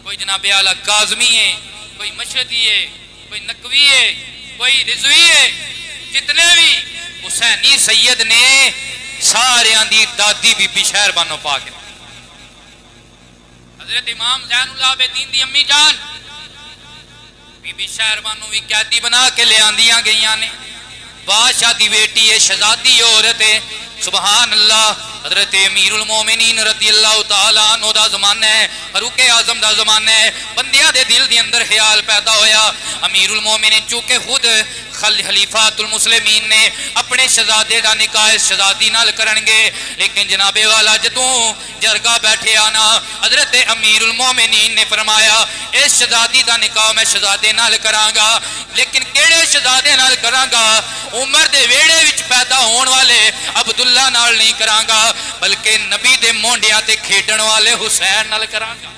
کوئی جناب اعلیٰ کاظمی ہے، کوئی مشہدی ہے، کوئی نقوی ہے، کوئی رضوی ہے، جتنے بھی حسینی سید نے سارے دی دادی بی بی شہر بانو پاک حضرت امام زین اللہ عابدین دی امی جان بی بی شہر بانو بھی قیدی بنا کے لے آندیاں گئیاں نے، بادشاہ دی بیٹی ہے، شہزادی عورت ہے، سبحان اللہ۔ حضرت امیر المومنین رضی اللہ تعالیٰ عنہ دا زمانہ ہے، فاروق اعظم دا زمانہ ہے، بندیاں دے دل دی اندر خیال پیدا ہویا امیر المومنین چونکہ خود خلیفات المسلمین نے اپنے شہزادے دا نکاح شہزادی نال کرنگے، لیکن جناب والا جدوں جرگہ بیٹھے آنا حضرت امیر المومنین نے فرمایا اس شہزادی دا نکاح میں شہزادے نال کرانگا، لیکن کیڑے شہزادے نال کرانگا؟ عمر دے ویڑے وچ پیدا ہون والے عبداللہ نال نہیں کرانگا، بلکہ نبی دے مونڈیاں تے کھیڈن والے حسین نال کرانگا۔